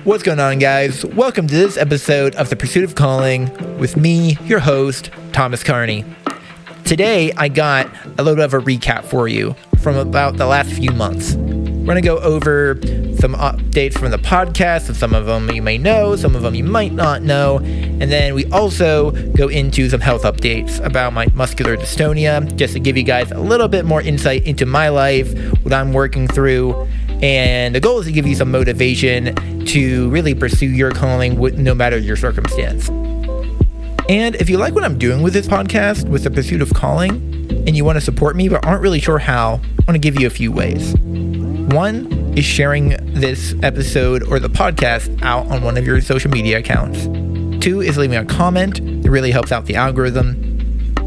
What's going on, guys? Welcome to this episode of the Pursuit of Calling with me, your host, Thomas Carney. Today, I got a little bit of a recap for you from about the last few months. We're going to go over some updates from the podcast, and some of them you may know, some of them you might not know, and then we also go into some health updates about my muscular dystonia, just to give you guys a little bit more insight into my life, what I'm working through, and the goal is to give you some motivation to really pursue your calling no matter your circumstance. And if you like what I'm doing with this podcast, with the Pursuit of Calling, and you want to support me but aren't really sure how, I want to give you a few ways. One is sharing this episode or the podcast out on one of your social media accounts. Two is leaving a comment. It really helps out the algorithm.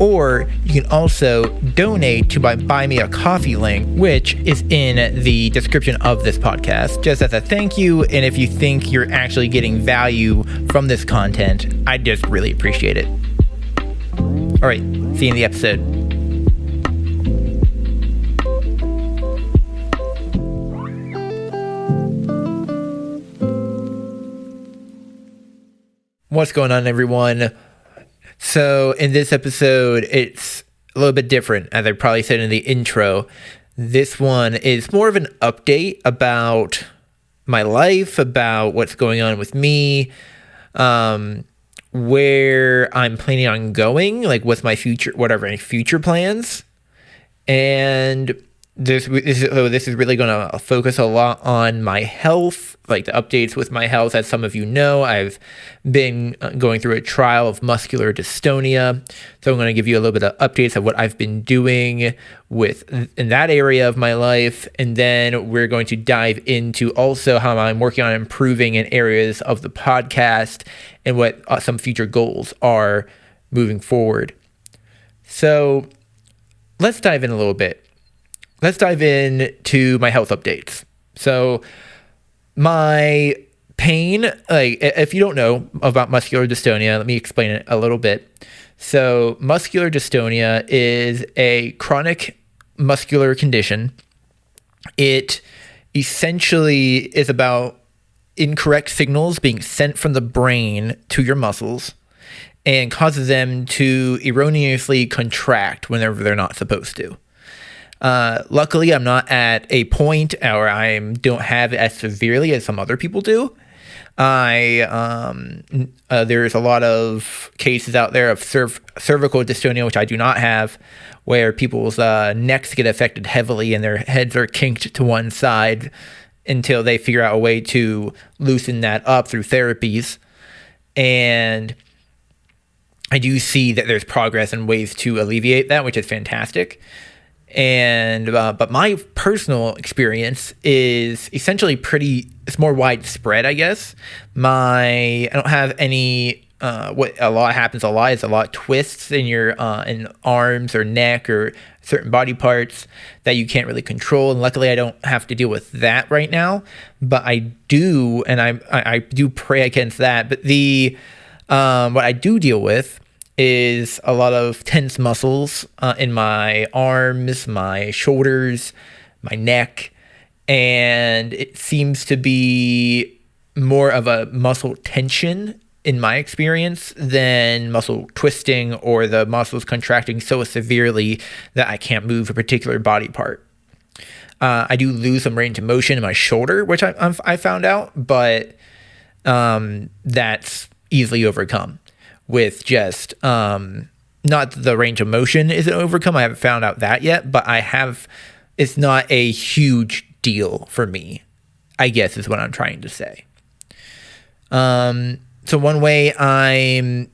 Or you can also donate to my Buy Me a Coffee link, which is in the description of this podcast, just as a thank you. And if you think you're actually getting value from this content, I just really appreciate it. All right, see you in the episode. What's going on, everyone? So in this episode, it's a little bit different, as I probably said in the intro. This one is more of an update about my life, about what's going on with me, where I'm planning on going, like what's my future, what are my future plans. And this is really going to focus a lot on my health, like the updates with my health. As some of you know, I've been going through a trial of muscular dystonia. So I'm going to give you a little bit of updates of what I've been doing in that area of my life. And then we're going to dive into also how I'm working on improving in areas of the podcast and what some future goals are moving forward. So let's dive in a little bit. Let's dive in to my health updates. So my pain, like if you don't know about muscular dystonia, let me explain it a little bit. So muscular dystonia is a chronic muscular condition. It essentially is about incorrect signals being sent from the brain to your muscles and causes them to erroneously contract whenever they're not supposed to. Luckily, I'm not at a point where I don't have it as severely as some other people do. There's a lot of cases out there of cervical dystonia, which I do not have, where people's necks get affected heavily and their heads are kinked to one side until they figure out a way to loosen that up through therapies. And I do see that there's progress and ways to alleviate that, which is fantastic. And but my personal experience is essentially it's more widespread, I guess. I don't have any what a lot happens a lot is a lot of twists in your in arms or neck or certain body parts that you can't really control. And luckily I don't have to deal with that right now, but I do, and I do pray against that. But what I do deal with is a lot of tense muscles in my arms, my shoulders, my neck, and it seems to be more of a muscle tension in my experience than muscle twisting or the muscles contracting so severely that I can't move a particular body part. I do lose some range of motion in my shoulder, which I found out, but that's easily overcome with just not the range of motion isn't overcome. I haven't found out that yet, but it's not a huge deal for me, I guess is what I'm trying to say. So one way I'm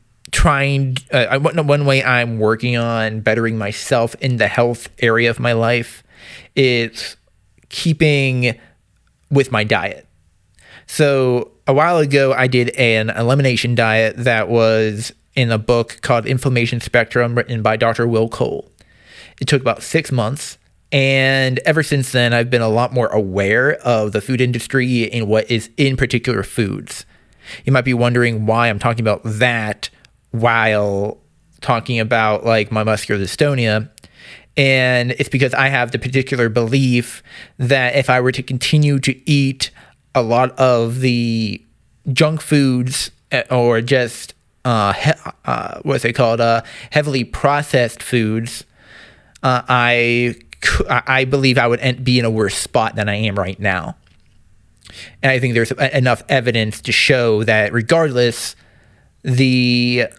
working on bettering myself in the health area of my life is keeping with my diet. So a while ago, I did an elimination diet that was in a book called Inflammation Spectrum, written by Dr. Will Cole. It took about 6 months, and ever since then, I've been a lot more aware of the food industry and what is in particular foods. You might be wondering why I'm talking about that while talking about like my muscular dystonia. And it's because I have the particular belief that if I were to continue to eat a lot of the junk foods or just what's it called? Heavily processed foods, I believe I would be in a worse spot than I am right now. And I think there's enough evidence to show that regardless, there's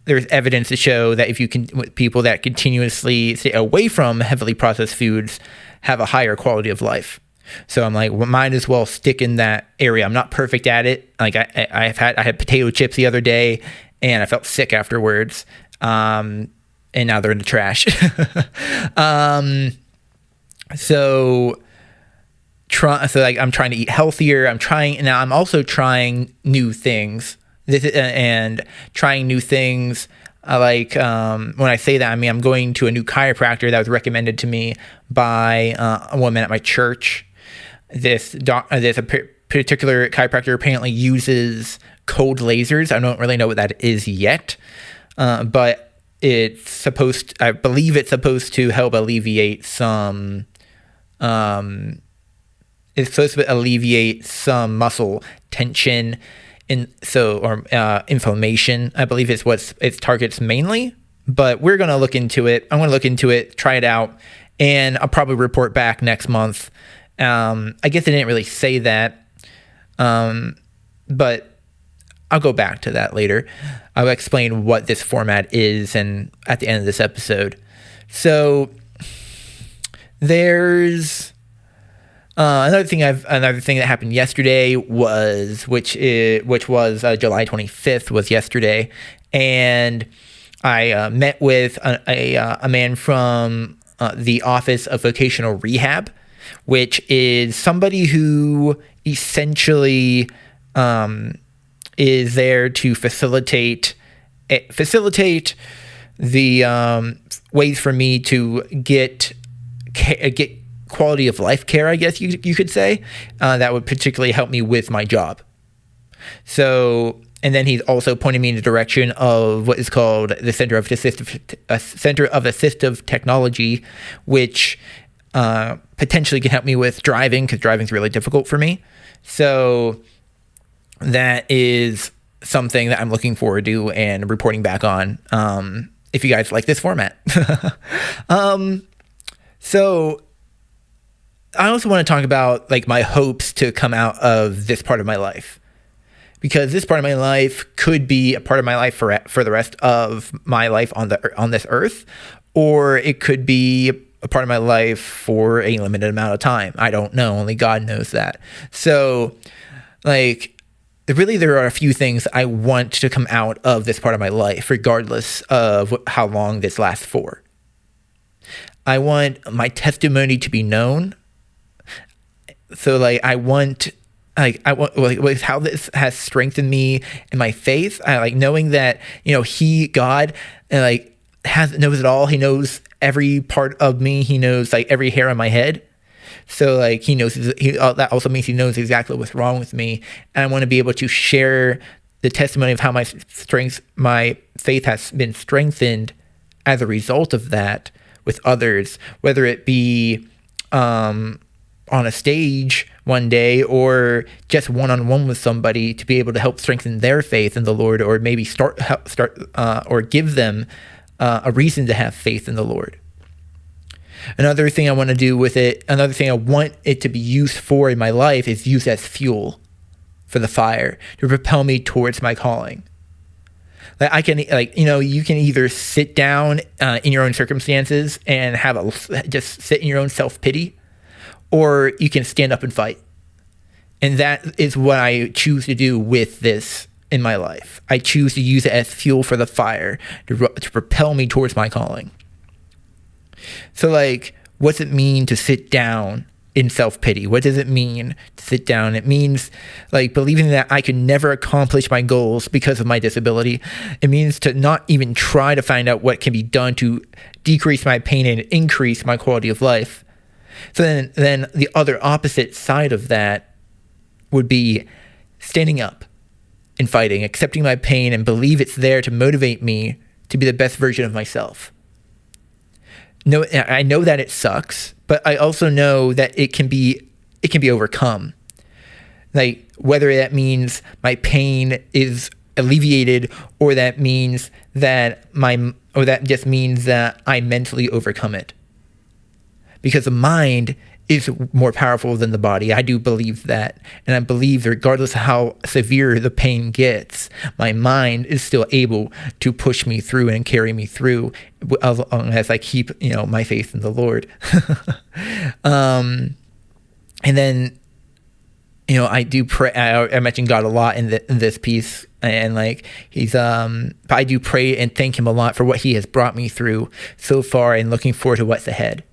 evidence to show that if you can, people that continuously stay away from heavily processed foods have a higher quality of life. So I'm like, well, might as well stick in that area. I'm not perfect at it. Like I had potato chips the other day, and I felt sick afterwards. And now they're in the trash. So I'm trying to eat healthier. I'm also trying new things. And trying new things. When I say that, I mean I'm going to a new chiropractor that was recommended to me by a woman at my church. This particular chiropractor apparently uses cold lasers. I don't really know what that is yet, but I believe it's supposed to help alleviate some. It's supposed to alleviate some muscle tension, inflammation. I believe is what it targets mainly. But we're gonna look into it. I'm gonna look into it, try it out, and I'll probably report back next month. I guess I didn't really say that, but I'll go back to that later. I'll explain what this format is, and at the end of this episode. So there's another thing that happened yesterday which was July 25th was yesterday, and I met with a man from the Office of Vocational Rehab, which is somebody who essentially is there to facilitate the ways for me to get quality of life care, I guess you could say, that would particularly help me with my job. So, and then he's also pointing me in the direction of what is called the Center of Assistive Technology, which potentially can help me with driving, because driving is really difficult for me. So that is something that I'm looking forward to and reporting back on, if you guys like this format. So I also want to talk about like my hopes to come out of this part of my life, because this part of my life could be a part of my life for the rest of my life on this earth, or it could be a part of my life for a limited amount of time. I don't know. Only God knows that. So like, really, there are a few things I want to come out of this part of my life, regardless of how long this lasts for. I want my testimony to be known. So like, I want how this has strengthened me in my faith. I like knowing that, God, knows it all. He knows every part of me. He knows like every hair on my head. So like he knows that also means he knows exactly what's wrong with me. And I want to be able to share the testimony of how my faith has been strengthened as a result of that with others, whether it be on a stage one day or just one-on-one with somebody, to be able to help strengthen their faith in the Lord, or maybe or give them a reason to have faith in the Lord. Another thing I want to do with it, another thing I want it to be used for in my life, is used as fuel for the fire to propel me towards my calling. Like I can, you can either sit down in your own circumstances and just sit in your own self-pity, or you can stand up and fight. And that is what I choose to do with this in my life. I choose to use it as fuel for the fire to propel me towards my calling. So like, what's it mean to sit down in self-pity? What does it mean to sit down? It means like believing that I can never accomplish my goals because of my disability. It means to not even try to find out what can be done to decrease my pain and increase my quality of life. So then the other opposite side of that would be standing up and fighting, accepting my pain, and believe it's there to motivate me to be the best version of myself. No, I know that it sucks, but I also know that it can be overcome. Like whether that means my pain is alleviated, or that means that that just means that I mentally overcome it. Because the mind is more powerful than the body. I do believe that. And I believe that regardless of how severe the pain gets, my mind is still able to push me through and carry me through as long as I keep, my faith in the Lord. And then, I do pray. I mentioned God a lot in this piece, and like I do pray and thank him a lot for what he has brought me through so far, and looking forward to what's ahead.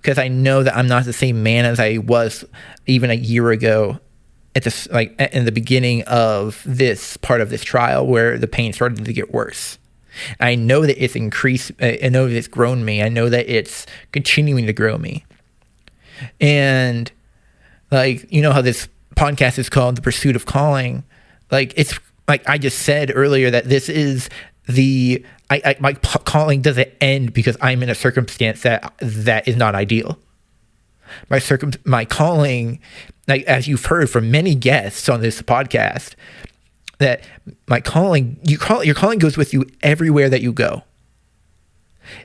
Because I know that I'm not the same man as I was even a year ago in the beginning of this part of this trial where the pain started to get worse. I know that it's increased. I know that it's grown me. I know that it's continuing to grow me. And like, how this podcast is called The Pursuit of Calling. Like, it's like I just said earlier that this is my calling doesn't end because I'm in a circumstance that is not ideal. My calling, like as you've heard from many guests on this podcast, that my calling, your calling goes with you everywhere that you go.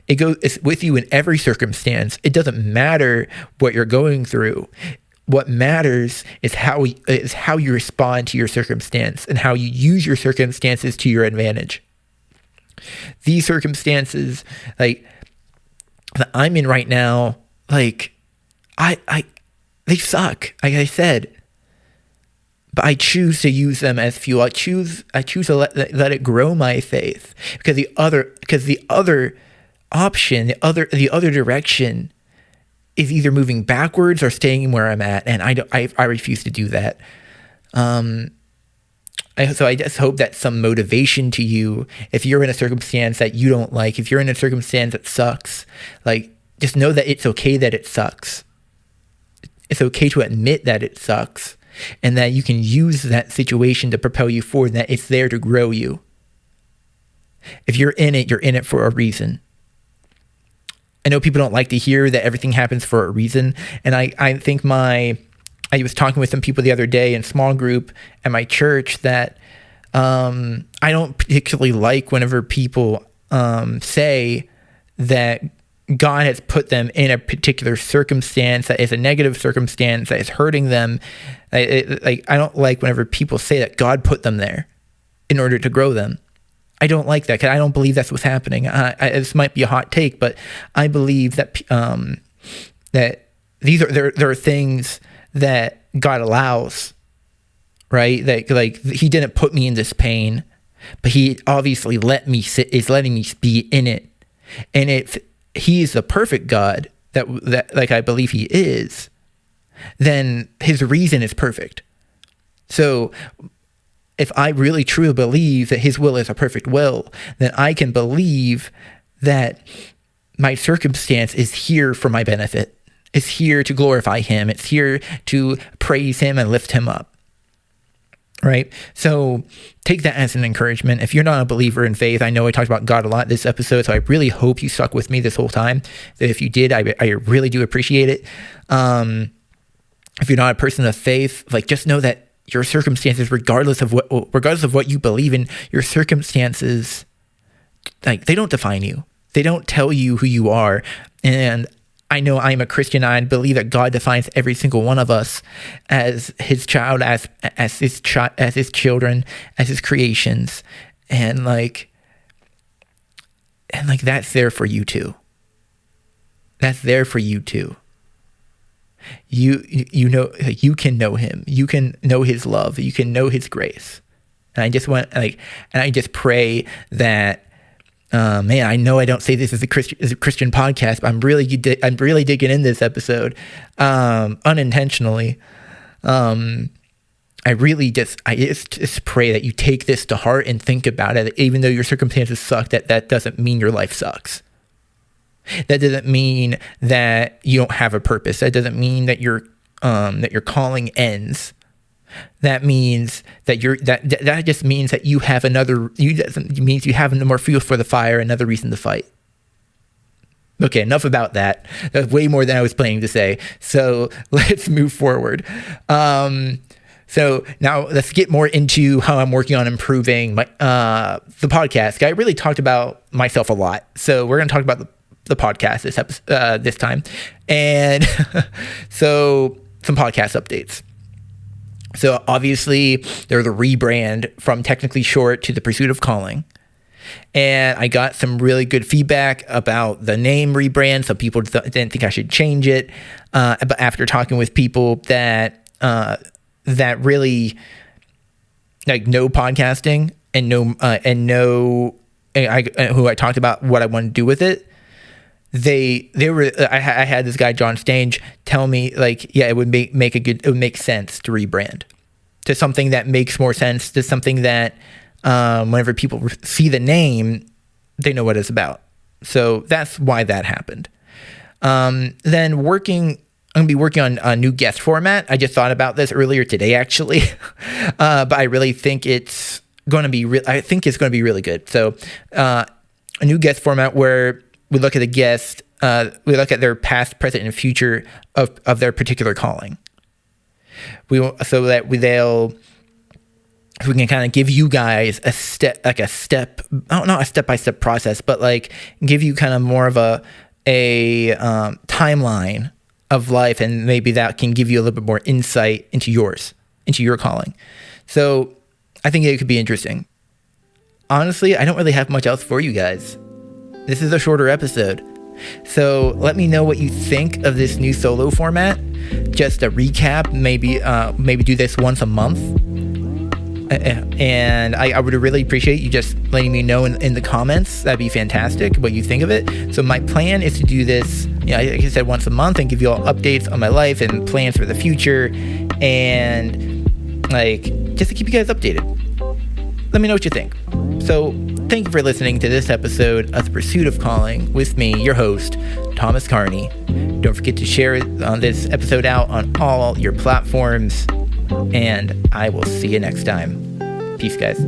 It's with you in every circumstance. It doesn't matter what you're going through. What matters is how you respond to your circumstance and how you use your circumstances to your advantage. These circumstances, like that I'm in right now, like they suck. Like I said, but I choose to use them as fuel. I choose to let it grow my faith, because the other option, the other direction, is either moving backwards or staying where I'm at, and I refuse to do that. So I just hope that's some motivation to you. If you're in a circumstance that you don't like, if you're in a circumstance that sucks, like just know that it's okay that it sucks. It's okay to admit that it sucks, and that you can use that situation to propel you forward, and that it's there to grow you. If you're in it for a reason. I know people don't like to hear that everything happens for a reason. And I think I was talking with some people the other day in small group at my church that I don't particularly like whenever people say that God has put them in a particular circumstance that is a negative circumstance that is hurting them. I don't like whenever people say that God put them there in order to grow them. I don't like that, because I don't believe that's what's happening. This might be a hot take, but I believe that that there are things that God allows, right? That like He didn't put me in this pain, but He obviously is letting me be in it. And if He is the perfect God that like I believe He is, then His reason is perfect. So if I really truly believe that His will is a perfect will, then I can believe that my circumstance is here for my benefit. It's here to glorify Him. It's here to praise Him and lift Him up. Right? So take that as an encouragement. If you're not a believer in faith, I know I talked about God a lot this episode, so I really hope you stuck with me this whole time. If you did, I really do appreciate it. If you're not a person of faith, like just know that your circumstances, regardless of what you believe in, your circumstances, like they don't define you. They don't tell you who you are. And I know I'm a Christian. I believe that God defines every single one of us as His child, as His children, as His creations, and that's there for you too. That's there for you too. You know, you can know Him. You can know His love. You can know His grace. And I just pray that. Man, I know I don't say this as a Christian podcast, but I'm really digging in this episode, unintentionally. I just pray that you take this to heart and think about it. Even though your circumstances suck, that doesn't mean your life sucks. That doesn't mean that you don't have a purpose. That doesn't mean that your calling ends. That means that that just means that you have you have more fuel for the fire, another reason to fight. Okay, enough about that. That's way more than I was planning to say. So let's move forward. So now let's get more into how I'm working on improving my the podcast. I really talked about myself a lot, so we're going to talk about the podcast this episode, this time, and so some podcast updates. So obviously there's a rebrand from Technically Short to the Pursuit of Calling. And I got some really good feedback about the name rebrand. Some people didn't think I should change it. But after talking with people that really like know podcasting and who I talked about what I want to do with it, I had this guy John Stange tell me like, yeah, it would make sense to rebrand to something that makes more sense, to something that whenever people see the name, they know what it's about. So that's why that happened. Then I'm going to be working on a new guest format. I just thought about this earlier today, actually, but I really think it's going to be. I think it's going to be really good. So a new guest format where we look at the guest, we look at their past, present, and future of their particular calling. We can kind of give you guys not a step-by-step process, but like give you kind of more of a timeline of life, and maybe that can give you a little bit more insight into your calling. So I think it could be interesting. Honestly, I don't really have much else for you guys. This is a shorter episode. So let me know what you think of this new solo format. Just a recap, maybe do this once a month. And I would really appreciate you just letting me know in the comments. That'd be fantastic, what you think of it. So my plan is to do this, like I said, once a month, and give you all updates on my life and plans for the future, and like just to keep you guys updated. Let me know what you think. So thank you for listening to this episode of The Pursuit of Calling with me, your host, Thomas Carney. Don't forget to share this episode out on all your platforms, and I will see you next time. Peace, guys.